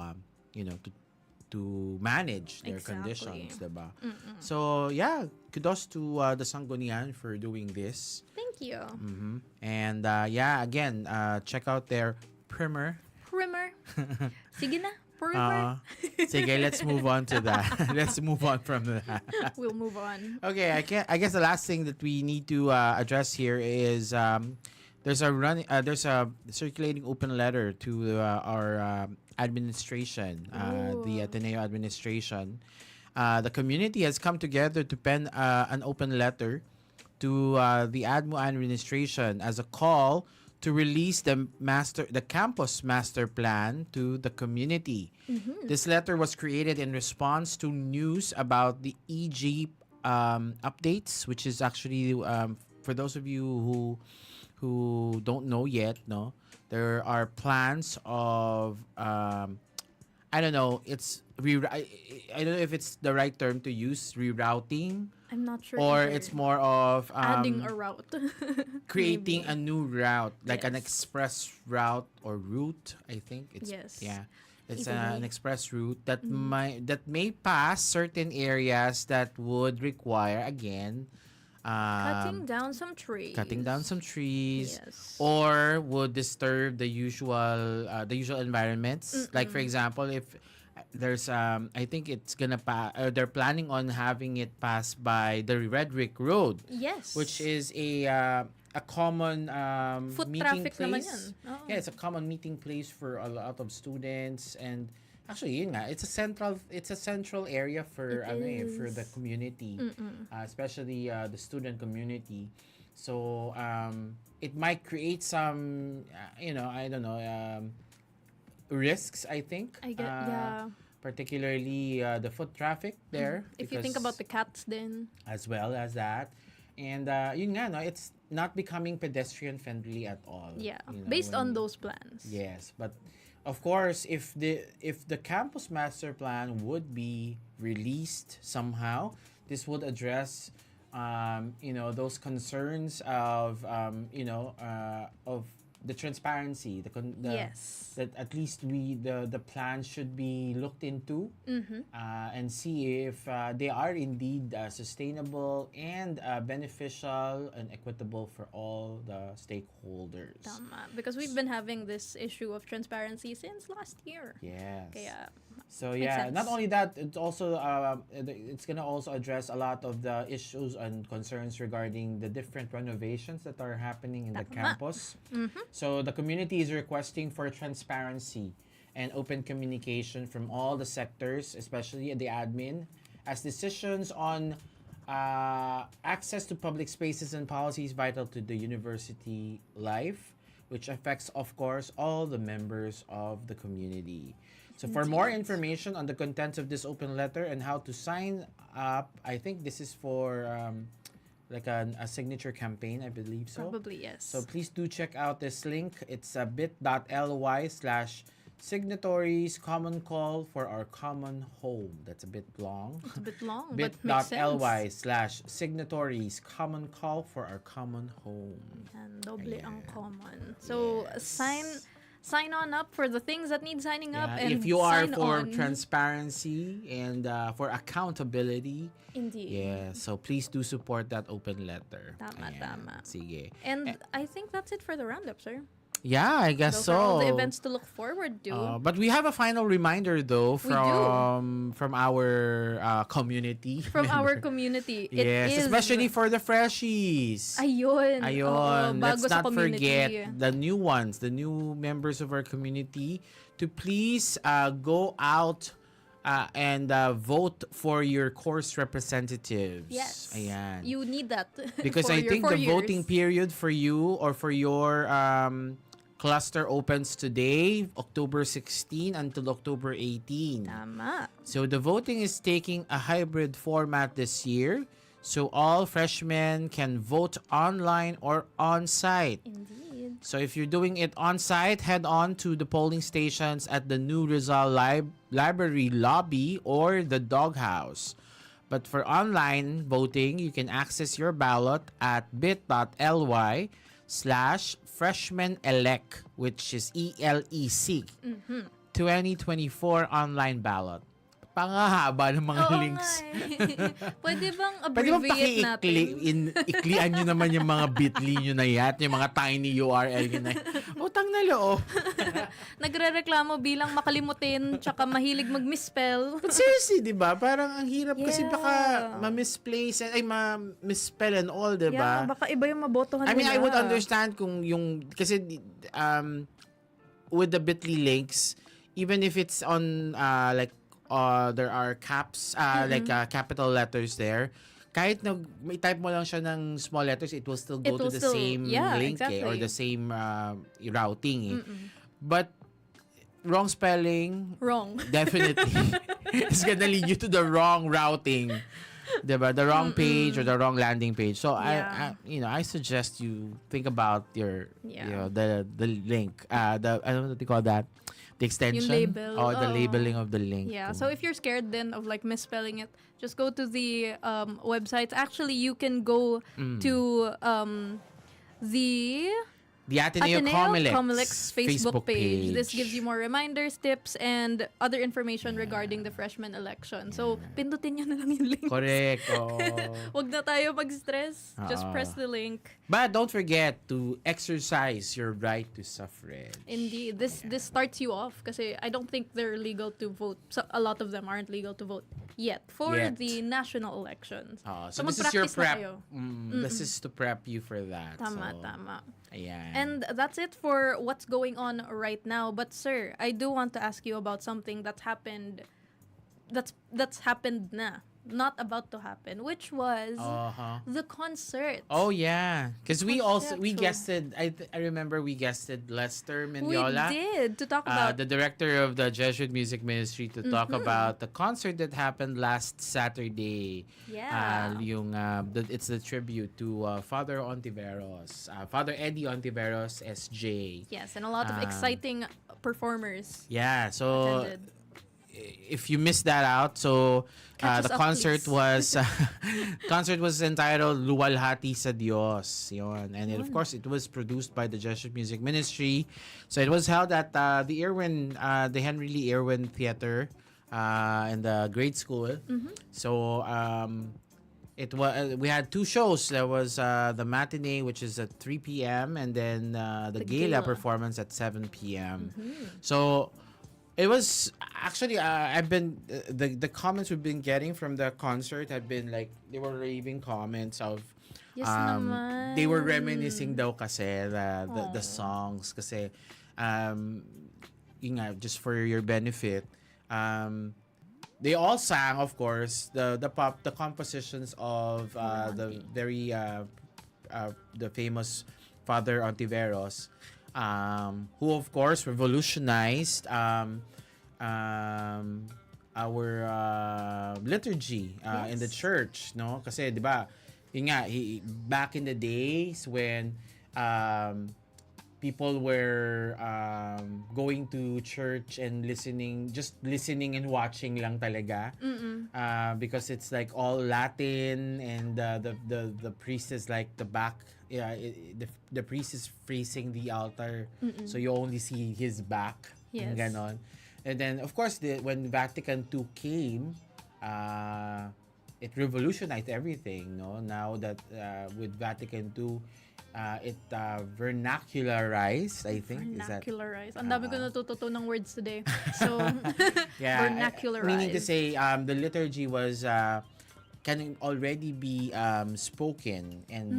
to manage their Exactly. conditions, diba? So yeah, kudos to the Sangguniang for doing this. Thank you. And again, check out their primer. Sige na. Primer. Sige, let's move on to that. Let's move on from that. We'll move on. Okay, I guess the last thing that we need to address here is there's a circulating open letter to our administration, the Ateneo administration. The community has come together to pen an open letter to the ADMO administration as a call to release the campus master plan to the community. This letter was created in response to news about the EG updates, which is actually for those of you who don't know yet, there are plans of I don't know, I don't know if it's the right term to use, rerouting, I'm not sure. or either. it's more of adding a route. creating Maybe. a new route, like an Yes. express route or route. I think it's Yes. it's Either way. an express route that may pass certain areas that would require again Cutting down some trees. Yes. Yes. Or would disturb the usual environments. Like for example, if there's I think it's gonna they're planning on having it pass by the Red Brick Road, Yes. which is a common Foot meeting traffic naman place. yan. Oo. Yeah, it's a common meeting place for a lot of students and Actually, yun nga, it's a central area for for the community, especially the student community. So it might create some, I don't know, risks. I think. I get yeah. Particularly the foot traffic there. If you think about the cats, then as well as that, and yun nga, no, it's not becoming pedestrian friendly at all. yeah, you know, based on when- those plans. Yes, but of course, if the campus master plan would be released somehow, this would address, those concerns of, of the transparency, Yes. that at least the plan should be looked into, and see if they are indeed sustainable and beneficial and equitable for all the stakeholders. Tama. Because we've been having this issue of transparency since last year. Yes. Kaya, So makes yeah, sense. not only that, it's also it's gonna also address a lot of the issues and concerns regarding the different renovations that are happening in the campus. So the community is requesting for transparency and open communication from all the sectors, especially the admin, as decisions on access to public spaces and policies vital to the university life, which affects, of course, all the members of the community. So for more information on the contents of this open letter and how to sign up, I think this is for like a signature campaign, I believe so. probably yes. So please do check out this link. It's bit.ly/signatories common call for our common home. That's a bit long. It's a bit long, but makes sense. bit.ly/signatories common call for our common home. And doble ang common. So sign on up for the things that need signing up, and if you are sign for on. transparency and for accountability, Indeed. yeah, so please do support that open letter. Tama, tama. Sige. And I think that's it for the roundup, sir. Yeah, I guess Those are all the so. events to look forward to. But we have a final reminder though We do. from our community. From our community. It Yes, is especially for the freshies. Ayun. Oo, Ayun, bago let's sa not community. forget the new ones, the new members of our community, to please go out and vote for your course representatives. Yes. Ayan. You need that. Because for I your think 4 the years. voting period for you or for your cluster opens today, October 16 until October 18. Tama. So the voting is taking a hybrid format this year. So all freshmen can vote online or on-site. Indeed. So if you're doing it on-site, head on to the polling stations at the New Rizal Library lobby or the Doghouse. But for online voting, you can access your ballot at bit.ly/freshman-elect, which is ELEC, 2024 online ballot. Pangahaba ng mga Oo links. nga eh. Pwede bang Pwede bang abbreviate natin? iklian nyo naman yung mga bit.ly nyo na yan, yung mga tiny URL nyo na yan. Utang na loob. Nagre-reklamo bilang makalimutin tsaka mahilig mag-misspell. But seriously, di ba? Parang ang hirap kasi Yeah. baka ma-misplace, ma-misspell and all, di Yeah, ba? baka iba yung mabotohan I mean, nila. I would understand kung yung, kasi with the bit.ly links, even if it's on, there are caps, capital letters there, kahit na may type mo lang siya ng small letters, it will still go to the same link or the same routing. But wrong spelling, Wrong. definitely, it's gonna lead you to the wrong routing. Diba? The wrong page or the wrong landing page. So Yeah. I suggest you think about your Yeah. the link. I don't know what they call that. The extension. Yung label. Or the Oo. labeling of the link. Yeah, so if you're scared then of like misspelling it, just go to the websites. Actually, you can go to the The Ateneo Comelec Facebook page. This gives you more reminders, tips, and other information regarding the freshman election. So, pindutin nyo na lang yung link. Correct. Oh. Wag na tayo mag-stress. Just Oo. press the link. But don't forget to exercise your right to suffrage. Indeed. This starts you off kasi I don't think they're legal to vote. So, a lot of them aren't legal to vote yet for Yet. the national elections. So this is your mag-practice na prep. kayo. This is to prep you for that. Tama, so, tama. Ayan. And that's it for what's going on right now. But sir, I do want to ask you about something that's happened. That's happened na, not about to happen, which was the concert. Oh yeah, because we Concerto. guested. I remember we guested Lester Mendiola. We did to talk about The director of the Jesuit Music Ministry, to talk about the concert that happened last Saturday. Yeah. It's the tribute to Father Ontiveros, Father Eddie Ontiveros, SJ. yes, and a lot of exciting performers Yeah, so attended. if you missed that out, so Catch the us up, concert please. was concert was entitled Luwalhati sa Diyos. Yun. And of course, it was produced by the Jesuit Music Ministry. So it was held at the Henry Lee Irwin Theater in the grade school. So we had two shows. There was the matinee, which is at 3 p.m. and then the gala performance at 7 p.m. So it was actually I've been the comments we've been getting from the concert have been like, they were raving comments of Yes naman. they were reminiscing daw kasi the songs kasi yun nga, just for your benefit, they all sang, of course, the compositions of the very the famous Father Ontiveros, who of course revolutionized our liturgy in the church, no? Kasi 'di ba, yun nga, back in the days when people were going to church and listening and watching lang talaga, because it's like all Latin, and the priest is like the back, the priest is facing the altar, so you only see his back, Yes. ganon. And then of course when Vatican II came, it revolutionized everything, no? Now that with Vatican II, it vernacularized, I think. Vernacularized. Ang dami ko natututunang words today. So, Yeah, vernacularized. meaning to say, the liturgy was can already be spoken and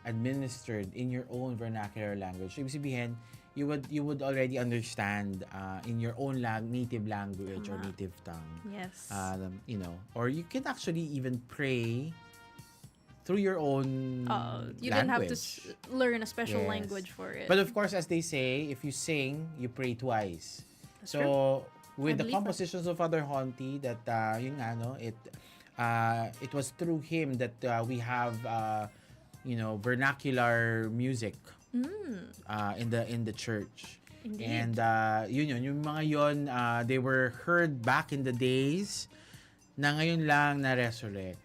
administered in your own vernacular language. Ibig sabihin, you would already understand in your own native language or native tongue. Yes. Or you can actually even pray through your own You don't have to language. learn a special Yes. language for it. But of course, as they say, if you sing, you pray twice. That's So with I the believe compositions of Father Honti, that yun nga, no, it was through him that we have vernacular music in the church. Indeed. And yung mga yun, they were heard back in the days na ngayon lang na resurrect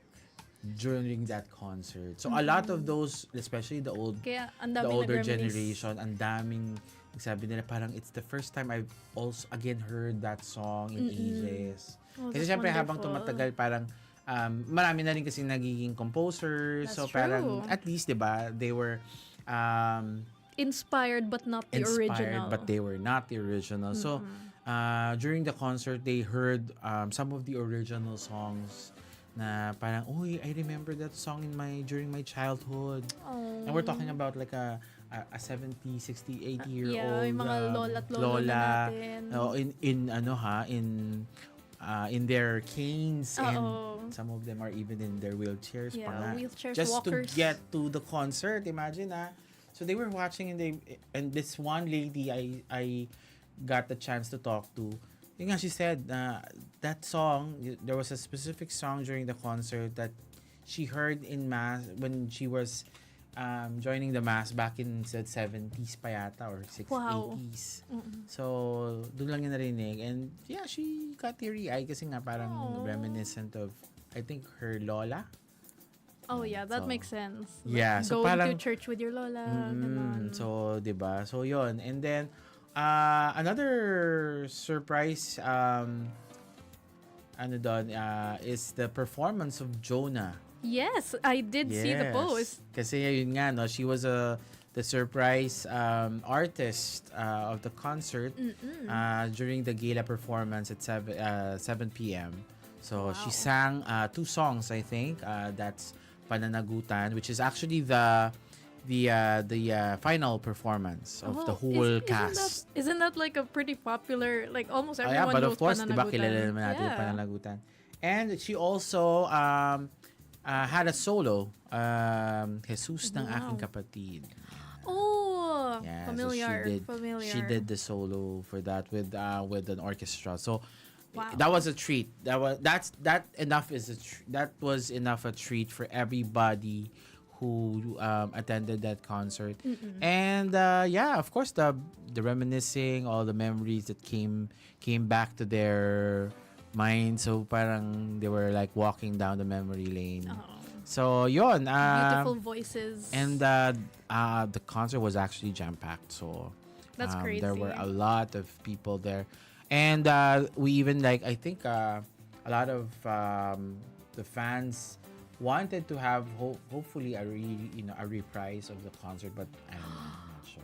during that concert. So a lot of those, especially the Kaya, ang the daming older nag-reminisce. generation, ang daming sabi nila, parang it's the first time I've also again heard that song in ages. Oh, Kasi that's syempre habang wonderful. tumatagal, parang marami na rin kasi nagiging composers. That's So true. parang at least, 'di ba, they were Inspired but not the original. but they were not the original. So during the concert, they heard some of the original songs na parang, I remember that song during my childhood. And we're talking about like a 70, 60, 80 year Yeah, old yung mga lola at lolo na natin. In their canes, and Oo. some of them are even in their wheelchairs Yeah, pa nga. wheelchairs, Just walkers. to get to the concert, imagine. So they were watching, and this one lady I got the chance to talk to. Yung nga, she said that song, there was a specific song during the concert that she heard in mass when she was joining the mass back in 70s pa yata, or 60s, Wow. 80s. So doon lang yung narinig, and yeah, she got teary-eyed kasi nga parang reminiscent of, I think, her lola. Oh yeah, that So, makes sense. yeah, so going parang- to church with your lola. ganon. So, 'di ba? So, 'yon. And then another surprise is the performance of Jonah. Yes, I did see the post. Kasi yun nga, no, she was the surprise artist of the concert during the gala performance at 7 p.m. So she sang 2 songs, I think. That's Pananagutan, which is actually the final performance of the whole cast. Isn't that like a pretty popular, like almost Oh, everyone yeah, but knows of course, di ba Pananagutan. kilala naman natin yung Pananagutan. And she also had a solo, Jesus ng Aking Kapatid. Oh, Yeah, familiar. so she did the solo for that with an orchestra. So Wow. that was a treat. That was enough a treat for everybody who attended that concert. And yeah, of course, the reminiscing, all the memories that came back to their mind. So parang they were like walking down the memory lane. So yon, Beautiful voices. and the concert was actually jam packed. So That's crazy. there were a lot of people there, and we even I think a lot of the fans wanted to have hopefully a reprise of the concert, but I'm not sure.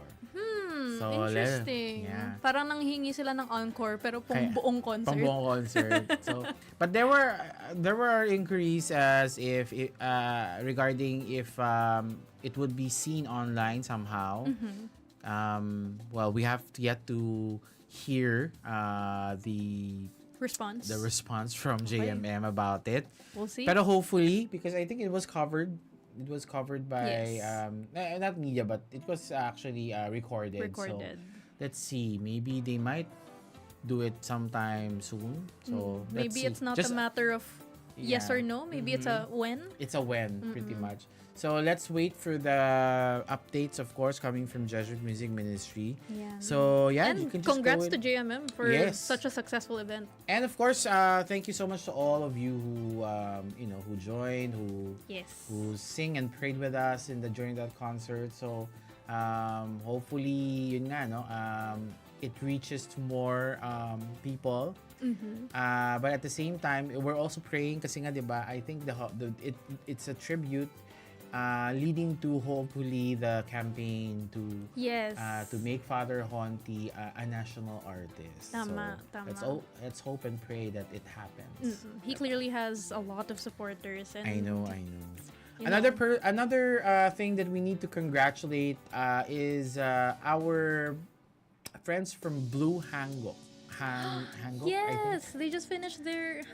So, Interesting. yeah. Parang nanghingi sila ng encore pero buong concert. Pang-buong concert. So, but there were inquiries as if regarding if it would be seen online somehow. Well, we have yet to hear the response from JMM about it. We'll see. Pero hopefully, because I think it was covered by not media, but it was actually recorded. So let's see, maybe they might do it sometime soon. So maybe it's not a matter of yes or no. Maybe it's a when. It's a when, pretty much. So let's wait for the updates, of course, coming from Jesuit Music Ministry. Yeah. So yeah, And you can just congrats go to JMM for such a successful event. And of course, thank you so much to all of you who who joined, who sing and prayed with us during that concert. So hopefully, yun nga, no, it reaches to more people. But at the same time, we're also praying kasi nga, diba, I think it's a tribute leading to hopefully the campaign to make Father Honti a national artist. Tama. Let's hope and pray that it happens. He clearly has a lot of supporters. And I know. Another thing that we need to congratulate is our friends from Blue Hango. Hango, yes, they just finished their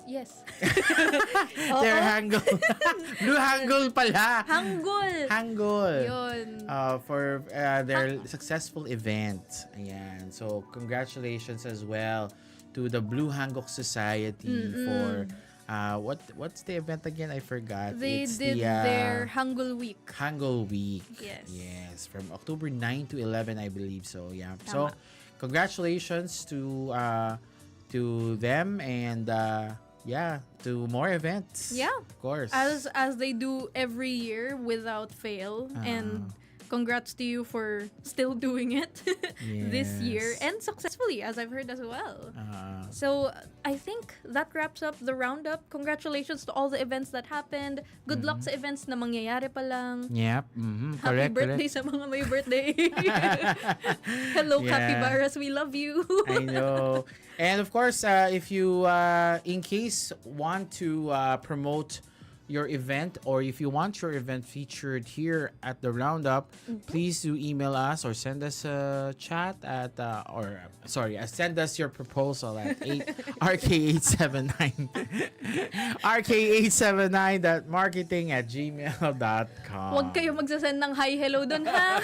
yes. Their Hangul. Blue Hangul pala. Hangul. Yun. For their successful event. Ayan. So, congratulations as well to the Blue Hanguk Society for what's the event again? I forgot. They did their Hangul Week. Hangul Week. Yes, from October 9 to 11, I believe. So, yeah. Tama. So, congratulations to them and to more events. Yeah, of course. As they do every year without fail. And congrats to you for still doing it this year and successfully, as I've heard as well. So I think that wraps up the roundup. Congratulations to all the events that happened. Good luck sa events na mangyayari pa lang. Yep. Happy birthday sa mga may birthday. Hello, capybaras. We love you. I know. And of course, if you, in case, want to promote your event, or if you want your event featured here at the Roundup, please do email us or send us a chat at send us your proposal at RK879 RK879.marketing@gmail.com. Huwag kayo magsasend ng hi, hello dun, ha?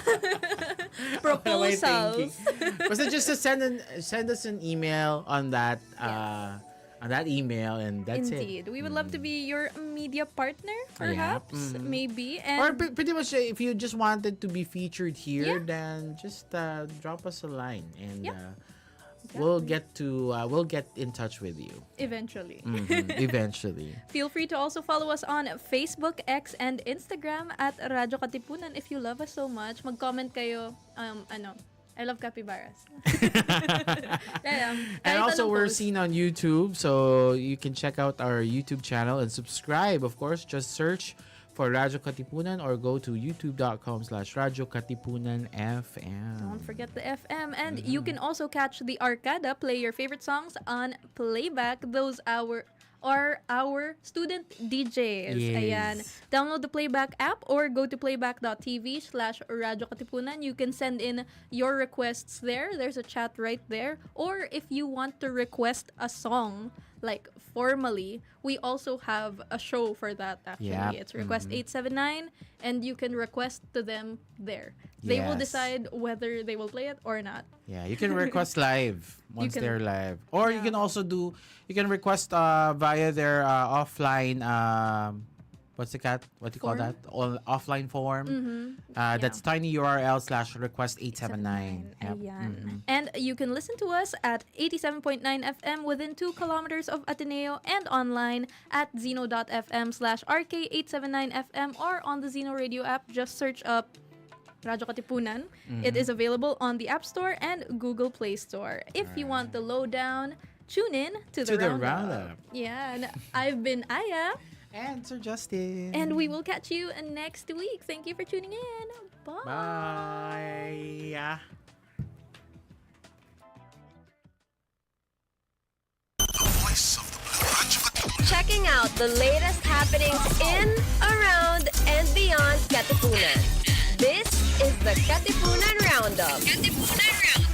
Proposals. Basta just send us an email on that on that email, and that's it. Indeed. We would love to be your media partner, perhaps, maybe. And or pretty much, if you just wanted to be featured here, then just drop us a line, and we'll get in touch with you eventually. Eventually. Feel free to also follow us on Facebook, X, and Instagram at Radyo Katipunan. If you love us so much, mag-comment kayo. I love capybaras. And also, we're seen on YouTube, so you can check out our YouTube channel and subscribe. Of course, just search for Radyo Katipunan or go to youtube.com/Radyo Katipunan FM. Don't forget the FM. And you can also catch the Arcada, play your favorite songs on playback. Those are our student DJs. Yes. Ayan. Download the Playback app or go to playback.tv/Radyo Katipunan. You can send in your requests there. There's a chat right there. Or if you want to request a song, like formally, we also have a show for that actually. Yep. It's Request 879 and you can request to them there. They will Yes. decide whether they will play it or not. Yeah, you can request live once can- they're live. Or you can also you can request via their offline what do you call Form? that? Offline form. That's tinyurl/request 879. Yep. Ayan. And you can listen to us at 87.9 FM within 2 kilometers of Ateneo and online at zeno.fm/RK879FM or on the Zeno Radio app. Just search up Radyo Katipunan. It is available on the App Store and Google Play Store. If you want the lowdown, tune in to the Roundup. Yeah, and I've been Aya. And Sir Justin. And we will catch you next week. Thank you for tuning in. Bye. Bye. Yeah. Checking out the latest happenings in, around, and beyond Katipunan. This is the Katipunan Roundup. Katipunan Roundup.